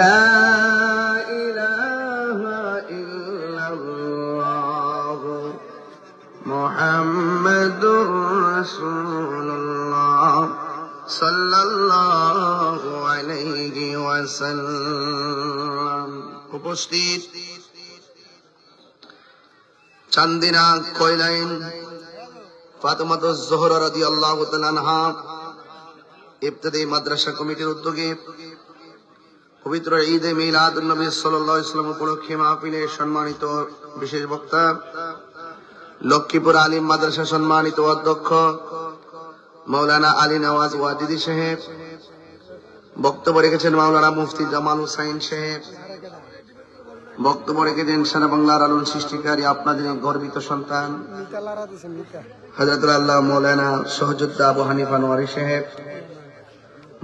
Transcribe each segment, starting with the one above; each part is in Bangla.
লা ইলাহা ইল্লাল্লাহ মুহাম্মাদুর রাসূলুল্লাহ সাল্লাল্লাহু আলাইহি ওয়াসাল্লাম। উপস্থিত চান্দিনা কয়লাইন ফাতেমাতুজ জোহরা রাদিয়াল্লাহু তাআলা আনহা ইবতিদায়ী মাদ্রাসা কমিটির উদ্যোগে পবিত্র ঈদে মিলাদুন নবী সাল্লাল্লাহু আলাইহি ওয়াসাল্লাম উপলক্ষে মাহফিলে সম্মানিত বিশেষ বক্তা লক্ষ্মীপুর আলিম মাদ্রাসা সম্মানিত অধ্যক্ষ মাওলানা আলী নওয়াজ ওয়াজিদি সাহেব, বক্তব্য রেখেছেন মাওলানা মুফতি জামাল হুসাইন সাহেব, বক্তব্য রেখেছেন সারা বাংলার আলোড়ন সৃষ্টিকারী আপনাদের গর্বিত সন্তান হযরতুল আল্লাহ মাওলানা সহযোদ্ধা আবু হানিফা নোয়ারি সাহেব,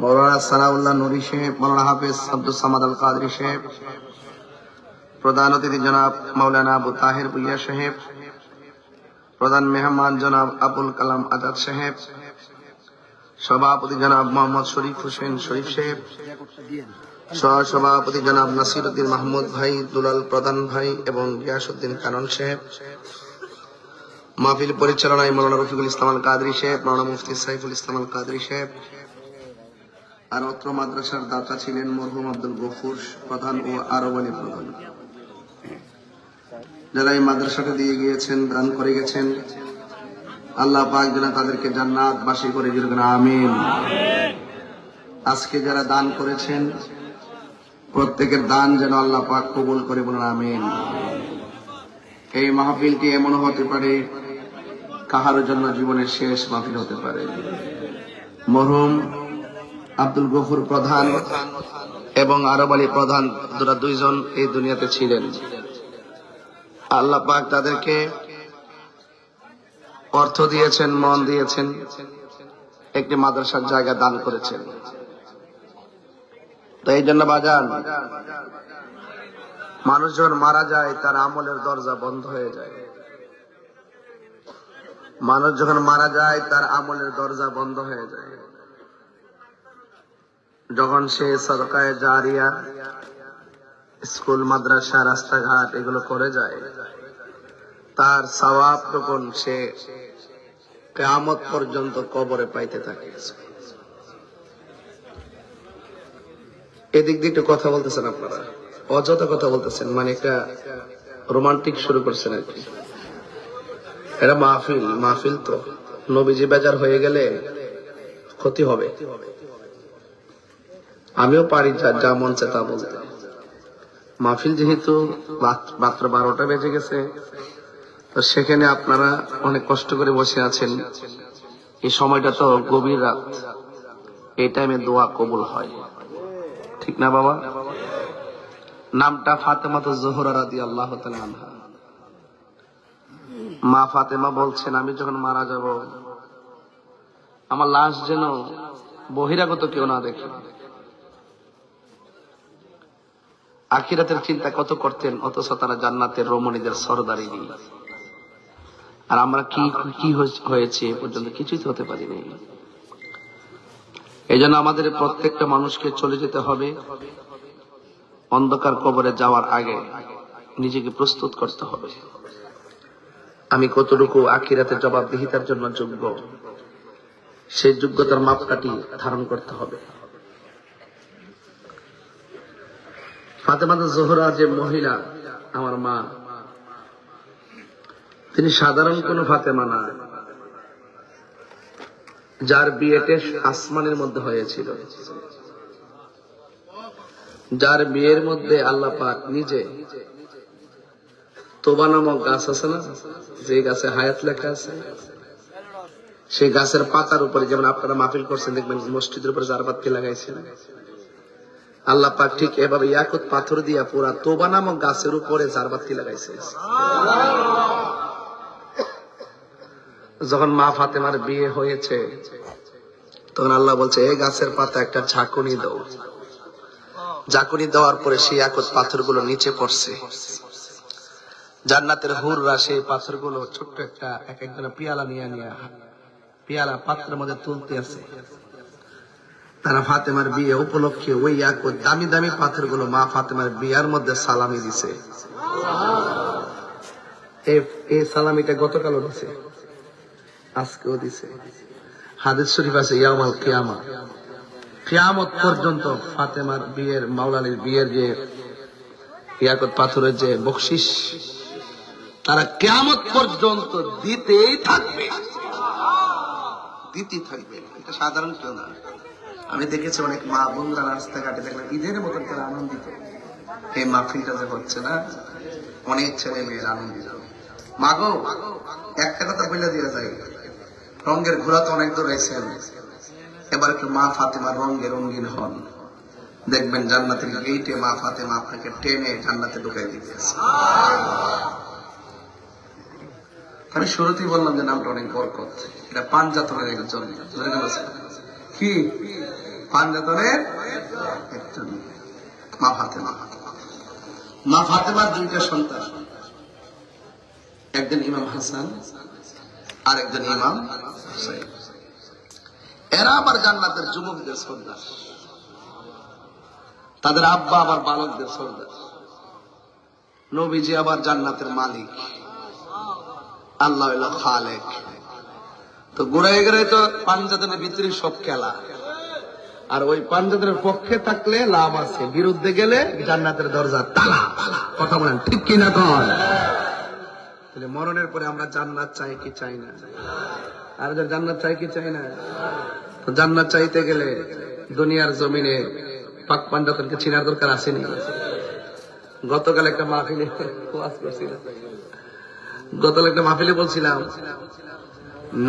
মাওলানা সানাউল্লাহ নুরি সাহেব, মাওলানা হাফেজ আব্দুল সামাদ আল কাদরি সাহেব, প্রধান অতিথি জনাব মাওলানা আবু তাহের ভুইয়া সাহেব, প্রধান মেহমান জনাব আবুল কালাম আজাদ সাহেব, সভাপতি জনাব মোহাম্মদ শরীফ হোসেন শরীফ সাহেব, সহসভাপতি জনাব নাসির উদ্দিন মাহমুদ ভাই, দুলাল প্রধান ভাই এবং গিয়াসউদ্দিন কানন সাহেব, মাহফিল পরিচালনায় মাওলানা রফিকুল ইসলাম আল কাদরি সাহেব, মাওলানা মুফতি সাইফুল ইসলাম আল কাদরি সাহেব। আর অত্র মাদ্রাসার দাতা ছিলেন মরহুম আব্দুল গফুর প্রধান ও আরবানি প্রধান, যারা এই মাদ্রাসাটা দিয়ে গিয়েছেন, দান করে গেছেন, আল্লাহ পাক যেন তাদেরকে জান্নাত বাসী করে দিবেন, আমিন। আজকে যারা দান করেছেন প্রত্যেকের দান যেন আল্লাহ পাক কবুল করে বলেন, আমিন। এই মাহফিলটি এমন হতে পারে কাহার জন্য জীবনের শেষ মাহফিল হতে পারে। মরহুম আব্দুল গফুর প্রধান এবং আরব আলী প্রধান দুইজন এই দুনিয়াতে ছিলেন। আল্লাহ পাক তাদেরকে অর্থ দিয়েছেন, মন দিয়েছেন, একটি মাদ্রাসার জায়গা দান করেছেন। তো এই জন্য বাজান, মানুষ যখন মারা যায় তার আমলের দরজা বন্ধ হয়ে যায়। মানুষ যখন মারা যায় তার আমলের দরজা বন্ধ হয়ে যায়। যখন সে সদকায়ে জারিয়া, স্কুল মাদ্রাসা রাস্তাঘাট এগুলো করে যায়, তার সওয়াব তখন সে কিয়ামত পর্যন্ত কবরে পাইতে থাকে। এদিক দিয়ে একটু কথা বলতেছেন আপনারা, অযথা কথা বলতেছেন, মানে একটা রোমান্টিক শুরু করছেন আর কি। এটা মাহফিল তো নবীজি বেজার হয়ে গেলে ক্ষতি হবে। আমিও পারি যা মন চায় তা বলতে। মাহফিল যেহেতু মাত্র 12টা বেজে গেছে, তো সেখানে আপনারা অনেক কষ্ট করে বসে আছেন। এই সময়টা তো গভীর রাত, এই টাইমে দোয়া কবুল হয়, ঠিক না বাবা? নামটা ফাতেমাতুজ জোহরা রাদিয়াল্লাহু তাআলা আনহা। মা ফাতেমা বলছেন, আমি যখন মারা যাব আমার লাশ যেন বহিরাগত কেউ না দেখে। আখিরাতের চিন্তা কত করতেন, অথচ তারা জান্নাতের রমণীদের সরদারিনী। আর আমরা কি হয়েছে এ পর্যন্ত কিছুই তো হতে পারিনি। এই জন্য আমাদের প্রত্যেকটা মানুষকে চলে যেতে হবে। অন্ধকার কবরে যাওয়ার আগে নিজেকে প্রস্তুত করতে হবে। আমি কতটুকু আখিরাতের জবাবদিহিতার জন্য যোগ্য, সেই যোগ্যতার মাপকাঠি ধারণ করতে হবে। ফাতেমাতুজ জোহরা যে মহিলা, আমার মা, তিনি সাধারণ কোন ফাতেমা না, যার বিয়েতে আসমানের মধ্যে হয়েছিল, যার বিয়ের মধ্যে আল্লাহ পাক নিজে তোবা নামক গাছ আছে না, যে গাছে হায়াত লেখা আছে, সেই গাছের পাতার উপরে, যেমন আপনারা মাহফিল করছেন দেখবেন মসজিদের উপরে জারবাতি লাগাইছেন, আল্লাহ পাক ঠিক এভাবে ইয়াকুত পাথর দিয়া পুরা তোবা নামক গাছের উপরে জারবাতি লাগাইছে। যখন মা ফাতেমার বিয়ে হয়েছে তখন আল্লাহ বলছে, এই গাছের পাতা একটা ঝাঁকুনি দাও। ঝাঁকুনি দেওয়ার পরে সেই ইয়াকুত পাথরগুলো নিচে পড়ছে। জান্নাতের হুররা সেই পাথরগুলো ছোট্ট একটা একজনের পিয়ালা নিয়ে পিয়ালা পাত্রের মধ্যে তুলতে আছে। তারা ফাতেমার বিয়ে উপলক্ষে ওই এক দামি দামি পাথরগুলো মা ফাতেমার বিয়ার মধ্যে সালামি দিছে। এই সালামিটা গতকালও দিছে, আজকেও দিছে। হাদিস শরীফ আছে ইয়াউমাল কিয়ামা, কিয়ামত পর্যন্ত ফাতেমার বিয়ের, মাওলা আলীর বিয়ের যে ইয়াকত পাথরের যে বকশিশ, তারা কিয়ামত পর্যন্ত দিতেই থাকবে, দিতেই থাকবে। এটা সাধারণ কেউ না। আমি দেখেছি অনেক মা বোনরা রাস্তাঘাটে দেখলাম ঈদের মতন তারা আনন্দিত। এই মাহফিলটা যে হচ্ছে না, অনেক ছেলে মেয়ের আনন্দিত। মাগো একটা কথা বলে দেওয়া যায়, রঙের ঘোড়া তো অনেক দৌড়াইছেন, এবার একটু মা ফাতেমার রঙে রঙিন হন, দেখবেন জান্নাতের গেইটে মা ফাতেমা আপনাকে টেনে জান্নাতে ঢুকাই দিতেছে। আমি শুরুতেই বললাম যে নামটা অনেক বরকত, এটা পাঞ্জাতনের একজন, কি পাঞ্জাতনের একজন মা ফাতেমা। মা ফাতেমার দুইটা সন্তান, একজন ইমাম হাসান আর একজন ইমাম হুসাইন। এরা আবার জান্নাতের যুবকদের সর্দার, তাদের আব্বা আবার বালকদের সর্দার। নবীজি আবার জান্নাতের মালিক, আল্লাহ হইল খালেক। তো ঘুরাই ঘুরাই তো পাঞ্জাতনের ভিতরে সব খেলা, আর ওই পাঞ্জাতনের পক্ষে থাকলে লাভ আছে, বিরুদ্ধে গেলে জান্নাতের দরজা তালা। কথা বলেন ঠিক কিনা কন? তাহলে মরণের পরে আমরা জান্নাত চাই কি চাই না? আর জান্নাত চাই কি চাই না? তো জান্নাত চাইতে গেলে দুনিয়ার জমিনে পাক পাঞ্জাতনকে চিনার দরকার আসেনি। গতকাল একটা মাহফিলে ওয়াজ করছিলাম, গতকাল একটা মাহফিলে বলছিলাম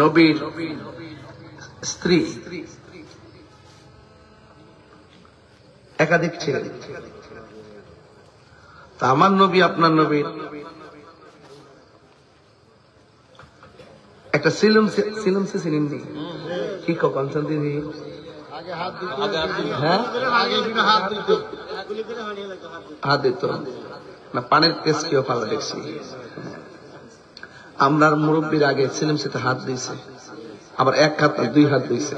নবীর স্ত্রী একাধিক ছিলেন। তা আমার নবী আপনার নবীর একটা সিলম সে চিনেননি? কি কনসান দিদি? হ্যাঁ হাত দিত না, পানের কেস কেউ পালা দেখছি। আমরা মুরব্বীর আগে সিলম সেতে হাত দিয়েছে, আবার এক হাত না দুই হাত দিয়েছে।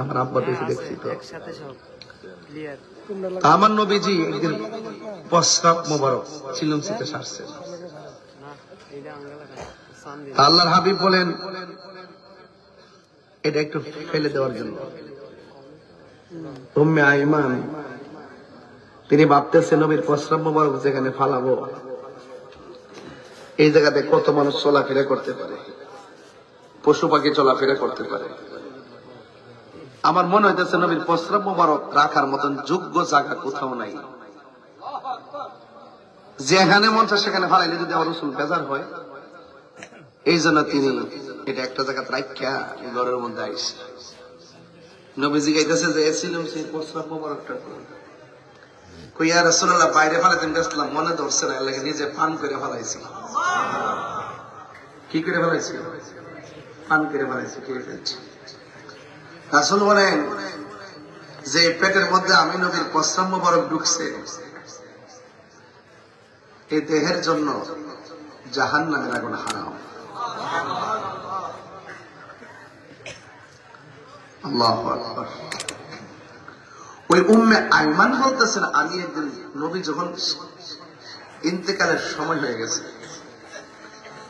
আমার আব্বা দিয়েছে দেখছি। তো আমার নবীজি একদিন প্রস্রাব মোবারক সিলম সেতে সারছে। আল্লাহর হাবিব বলেন এটা একটু ফেলে দেওয়ার জন্য। উম্মে আইমান তিনি ভাবতেছে নবীর প্রস্রাব মোবারক যেখানে ফালাবো, এই জায়গাতে কত মানুষ চলাফেরা করতে পারে, পশু পাখি চলাফেরা করতে পারে। আমার মনে হইতেছে নবীর প্রস্রাব মোবারক রাখার মতন যোগ্য জায়গা কোথাও নাই। যেখানে মন চায় সেখানে ফালাইলে যদি আমার রাসূল বেজার হয়, এই জন্য তিনি এটা একটা জায়গা রাখিয়া ঘরের মধ্যে আইসে। নবীজি গাইতেছে যে এসিলাম সেই প্রস্রাব মোবারকটা কইয়া রাসূলুল্লাহ বাইরে ফালাইতেন গেছিলাম, মনে ধরছে না, এলাকা নিজে পান করে ফেলাইছি। কি করে ফেলাইছি? পান করে ফেলাইছি, খেয়ে ফেলছি। রাসূল বলেন যে পেটের মধ্যে আমি নবীর প্রস্রাব মোবারক ঢুকছে, এই দেহের জন্য জাহান্নামের আগুন হারাম। আল্লাহু আকবার। ওই উম্মে আইমান বলতেছেন আমি একদিন নবী যখন ইন্তেকালের সময় হয়ে গেছে,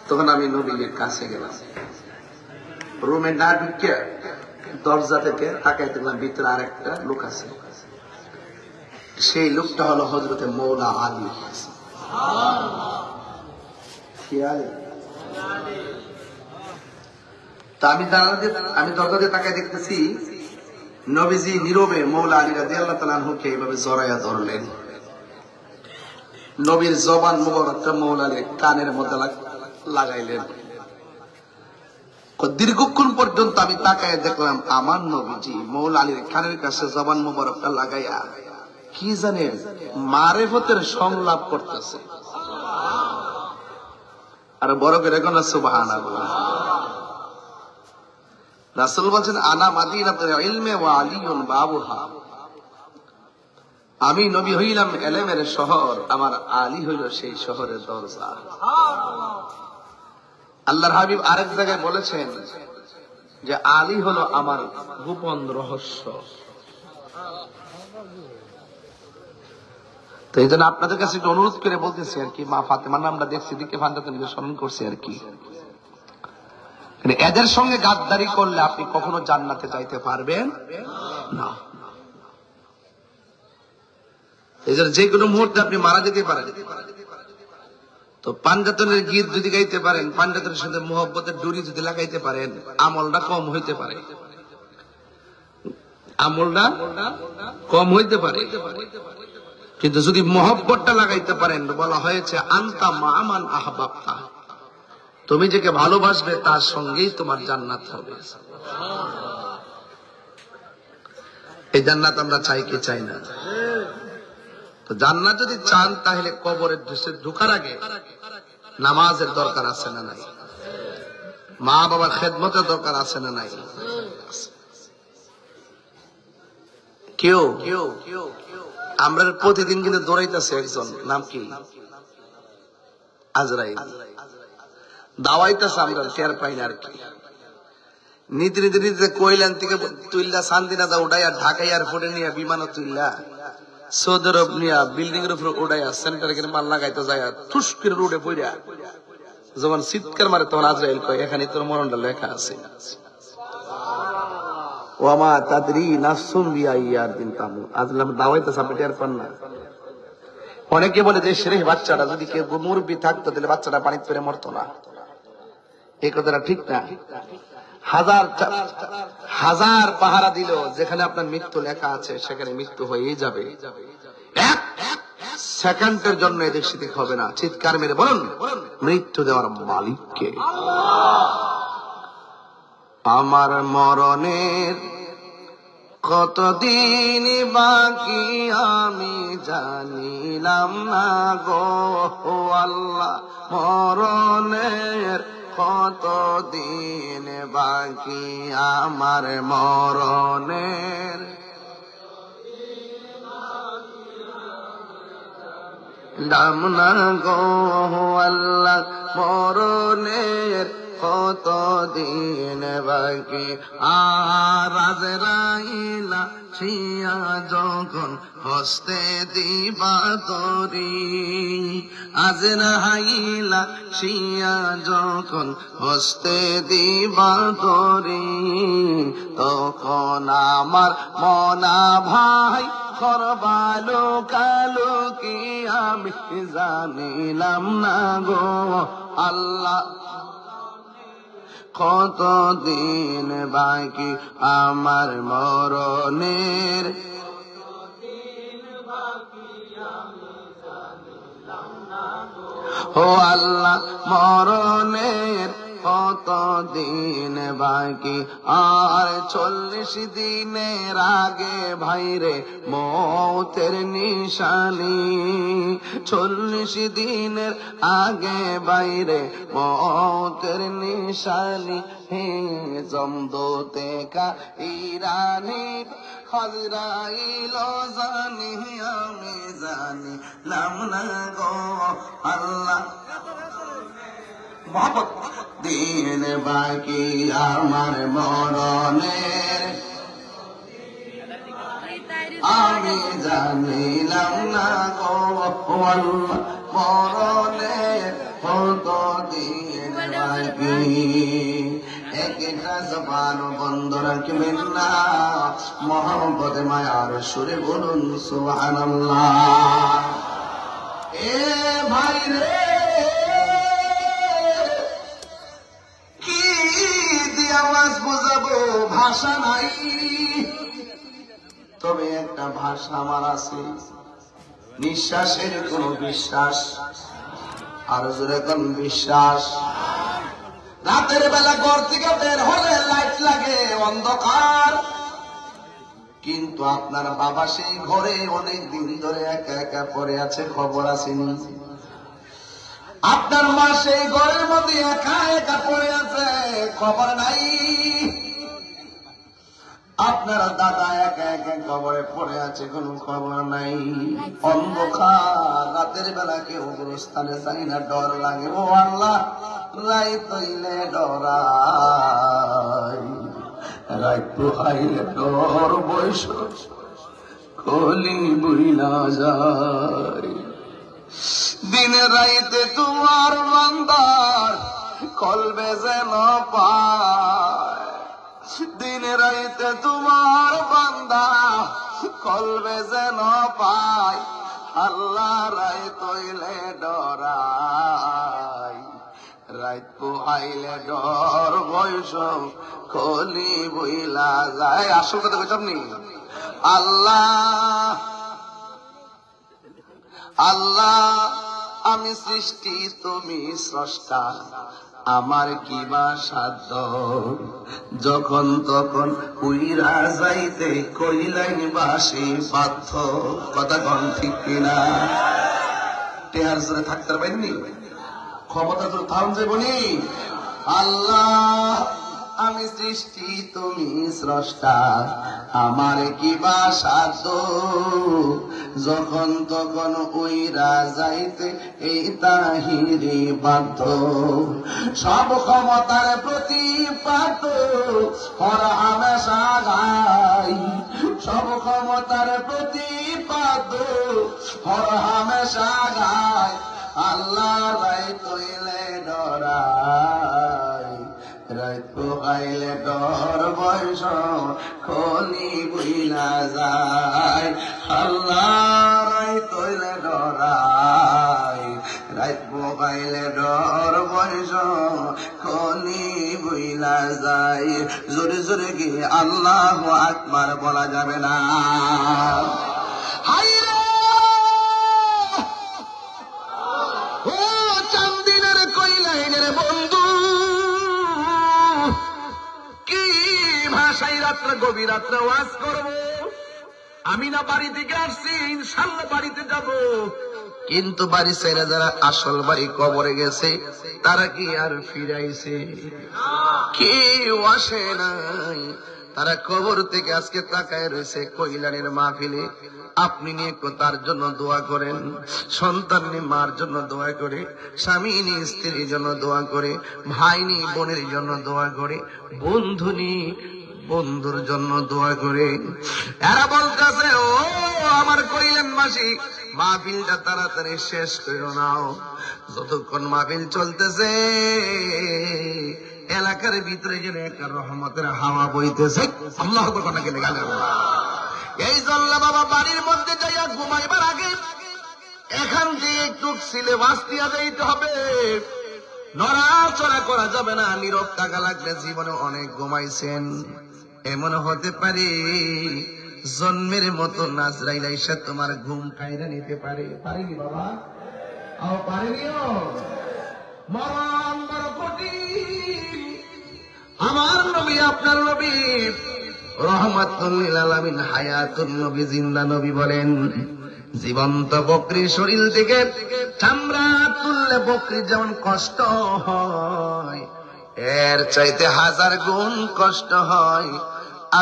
তখন আমি নবীর কাছে গেলাম, রুমে না ঢুকে দরজা থেকে তাকাই দেখলাম ভিতরে আরেকটা লোক আছে। সেই লোকটা হলো হযরতে মৌলা আলী। তা আমি দরজা দিয়ে তাকাই দেখতেছি নবীজি নীরবে মৌলা আলী রাদিয়াল্লাহু তাআলা আনহুকে এইভাবে জড়াইয়া ধরলেন। নবীর জবান মুবারকটা মৌলা আলীর কানের মধ্যে লাগাইলেন। দীর্ঘক্ষণ পর্যন্ত আমি তাকায় দেখলাম আমার নবীজি মৌলা আলীর কানের কাছে জবান মুবারকটা লাগাইয়া কি জানেন মারেফতের সংলাপ করতেছে। আর বড় করে এখন সুবহানাল্লাহ। রাসূল বলেন আনা মাদিনাতুল ইলমি ওয়া আলিয়ুন বাবুহা, আমি নবী হইলাম ইলমের শহর, আমার আলী হইল সেই শহরের দরজা। আল্লাহর হাবিব আরেক জায়গায় বলেছেন যে আলী হলো আমার গোপন রহস্য। তো এই জন্য আপনাদের কাছে একটু অনুরোধ করে বলতেছি আর কি, মা ফাতেমার নামটা দেখছি দিকে ফান্দাতনকে স্মরণ করছি আর কি। এদের সঙ্গে গাদ্দারি করলে আপনি কখনো জান্নাতে যাইতে পারবেন না। এই জন্য যে কোনো মুহূর্তে আপনি মারা যেতে পারেন। তো পাঞ্জাতনের গীত যদি গাইতে পারেন, পাঞ্জাতনের সাথে মোহব্বতের ডুরি যদি লাগাইতে পারেন, আমলটা কম হইতে পারে, আমলটা কম হইতে পারে। কিন্তু যদি মোহব্বতটা লাগাইতে পারেন, বলা হয়েছে আনতা মামান আহবাবতা, তুমি যাকে ভালোবাসবে তার সঙ্গেই তোমার জান্নাত হবে। এই জান্নাত আমরা চাই কি চাই না? তো জান্নাত যদি চান তাহলে কবরের ঢোকার আগে নামাজের দরকার আছে না নাই? মা বাবার খেদমতের দরকার আছে না নাই? কেউ আমরা প্রতিদিন কিন্তু দৌড়াইতেছে একজন, নাম কি? আজরাইল। দাওয়াইতেছে, আমরা টের পাই না আর কি। নীতি নীতি নীতিতে কইলান থেকে তুইল্লা শান্তিনা যা উঠাইয়া ঢাকা এয়ারপোর্টে নিয়ে বিমানও তুইল্লা সৌদি আরব নিয়ে বিল্ডিং এর উপরে উঠাইয়া সেন্টারে মাল লাগাইতে যায়, ঠুস করে রোডে পড়িয়া যখন চিৎকার মারে তখন আজরাইল কয় এখানে তোর মরণটা লেখা আছে। ওয়ামা তাদরি নাফসুম বিআইয়াদিন তামুত। আজরাইল দাওয়াইতেছে, আপনি টের পান না? অনেকে বলে যে সেরে বাচ্চাটা যদি কেউ মুরব্বি থাকতো তাহলে বাচ্চাটা পানিতে পড়ে মরতো না। এই কথাটা ঠিক না। হাজার পাহারা দিল, যেখানে আপনার মৃত্যু লেখা আছে সেখানে মৃত্যু হয়েই যাবে। এক সেকেন্ডের জন্য এদিক সেদিক হবে না। চিৎকার মেরে বলুন, মৃত্যু দেওয়ার মালিককে। আমার মরণের কতদিন বাকি আমি জানিলাম না গো আল্লাহ, মরণের কতদিন বাকি আমার মরণের। নাম না গো আল্লাহ, মরণের কতদিন বাকি। আর আজরাইলা শিয়া যখন হস্তে দিবা তরি, আজরাইলা শিয়া যখন হস্তে দিবা তরি, তখন আমার মনা ভাই করবালো কালো কি আমি জানিলাম না গো আল্লাহ, কতদিন বাকি আমার মরণের। ও আল্লাহ, মরণের কতদিন বাকি। আর 40 দিনের আগে ভাইরে মৌতের নিশানি, 40 দিনের আগে বাইরে মৌতের নিশানি। হে জমদূতে কা ইরানি আজরাইল জানি আমি জানি লাম না গো আল্লাহ, দিন বাকি আমার মরণের আমি জানিলাম না গো আল্লাহ, মরণের কতদিন বাকি। একটা জবান বন্ধ রাখবেন না, মহব্বত মায়ার সুরে বলুন সুবহানাল্লাহ। এ ভাই রে, কি দিয়ে আওয়াজ বোঝাবো, ভাষা নাই। তবে একটা ভাষা আমার আছে, নিঃশ্বাসের কোন বিশ্বাস, আর জোরে কোন বিশ্বাস। রাতের বেলা ঘর থেকে বের হলে লাইট লাগে, অন্ধকার, কিন্তু আপনার বাবা সেই ঘরে অনেক দিন ধরে একা একা পড়ে আছে, খবর আসেনি। আপনার মা সেই ঘরের মধ্যে একা একা পড়ে আছে, খবর নাই। আপনার দাদা একা একা কবরে পড়ে আছে, কোন খবর নাই। অন্ধকার, রাতের বেলা কেউ গোরস্থানে যাই না, ডর লাগে। ও আল্লাহ, রাই তৈলে ডরাই। রাইতো আইলে ডর বয়স কলি বুইলা যায়। দিন রাইতে তোমার বান্দার কলবে যেন পায়, দিন রাইতে তোমার বান্দা কলবে যেন পায়, আল্লাহ রায় তৈলে ডরাই, রাইত পোহাইলে ডর বয়স কলি বইলা যায়। আসল কথা কইছ আপনি? আল্লাহ আল্লাহ আমি সৃষ্টি তুমি স্রষ্টা, আমার কি বা সাধ্য, যখন তখন উইরা যাইতে কইলাই বাসি বাধ্য। কথা কন ঠিক কিনা? টেহার জোরে থাকতে পারেননি, ক্ষমতা জোরে থাম যে বলি। আল্লাহ আমি সৃষ্টি তুমি স্রষ্টা, আমার কি বা সাধ্য, যখন তখন উইরা যাইতে এই তাহিরে বাধ্য। সব ক্ষমতার প্রতিপাত হর হামেশা গাই, সব ক্ষমতার প্রতিপাত হর হামেশা গাই, আল্লাহ রাই তৈলে ডরাই, রাইত পোহাইলে ডর বয়স খনি বুইলা যায়, আল্লাহ রাই তৈলে ডরাই, রাইত পোহাইলে ডর বয়স খনি বুইলা যায়। জোরে জোরে গিয়ে আল্লাহু আকবার বলা যাবে না? হাইরে ও চান্দিনের কইলাইনের বন্ধু, কি ভাষায় রাত্রে গভীর রাত্রে ওয়াজ করব? আমি না বাড়ি থেকে আসছি, ইনশাআল্লাহ বাড়িতে যাব, কিন্তু বাড়ি ছেড়ে যারা আসল বাড়ি কবরে গেছে তারা কি আর ফিরাইছে? কেউ আসে নাই, তারা কবর থেকে আজকে তাকায় রয়েছে কইলানের মাহফিলে। আপনি নিয়ে তার জন্য দোয়া করেন, সন্তান নিয়ে মার জন্য দোয়া করে, স্বামী নিয়ে স্ত্রীর জন্য দোয়া করে, ভাই নিয়ে বোনের জন্য দোয়া করে, বন্ধু নিয়ে বন্ধুর জন্য দোয়া করে। এরা বলতেছে ও আমার কইলেন মাসি, মাহফিলটা তাড়াতাড়ি শেষ করো নাও। যতক্ষণ মাহফিল চলতেছে এলাকার ভিতরে যেন একটা রহমতের হাওয়া বইতেছে। আল্লাহু আকবার নাকি গান। এই জন্য বাবা বাড়ির মধ্যে যাইয়া ঘুমাইবার আগে এখান থেকে একটু সিলেবাস দিয়া যাইতে হবে, নড়াচড়া করা যাবে না, নীরব থাকা লাগবে। জীবনে অনেক ঘুমাইছেন, এমন হতে পারে জন্মের মতো নাজরাইল আইসা তোমার ঘুম কাইরা নিতে পারে। পারেনি বাবা? আও পারেনিও? মরণ বড় কঠিন। আমার নবী আপনার নবী রহমাতুল লিল আলামিন হায়াতুন নবী জিন্দা নবী বলেন, জীবন্ত বকরির শরীর থেকে চামড়া তুললে বকরির যেমন কষ্ট হয়, এর চাইতে 1000 গুণ কষ্ট হয়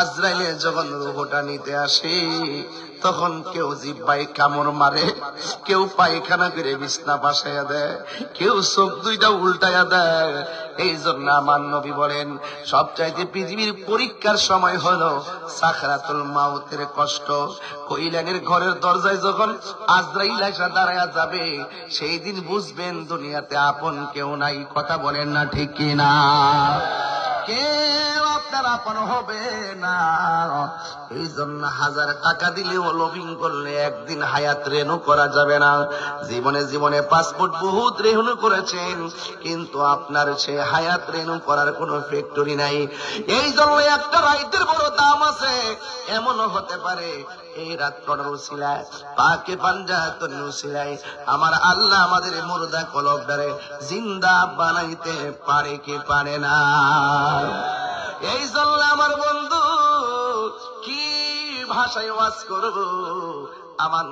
আজরাইলে যখন রূহটা নিতে আসে। তখন কেউ জিহ্বায় কামড় মারে, কেউ পায়খানা করে বিছনা পাশাইয়া দেয়, কেউ চোখ দুইটা উল্টাইয়া দেয়। এই জন্য আমার নবী বলেন সবচাইতে পৃথিবীর পরীক্ষার সময় হলো সাকরাতুল মাউতের কষ্ট। কইলানের ঘরের দরজায় যখন আজরাইল এসে দাঁড়ায়া যাবে, সেই দিন বুঝবেন দুনিয়াতে আপন কেউ নাই। কথা বলেন না ঠিক কিনা? কেউ আপনার আপন হবে না। এই জন্য 1000 টাকা দিলেও লোভিং করলে একদিন হায়াত রেনু করা যাবে না। জীবনে জীবনে পাসপোর্ট বহুত রেনু করেছেন, কিন্তু আপনার সে হায়াত রেনু করার কোনো ফ্যাক্টরি নাই। এই জন্য একটা রাইতের বড় দাম আছে। এমনও হতে পারে এই রাত করার উসিলায়, পাকে পাঞ্জাতন উসিলায় আমার আল্লাহ আমাদের মুর্দা কলবদারে জিন্দা বানাইতে পারে কি পারে না? এই জন্য আমার বন্ধু কি ভাষায় ওয়াজ করব? আমার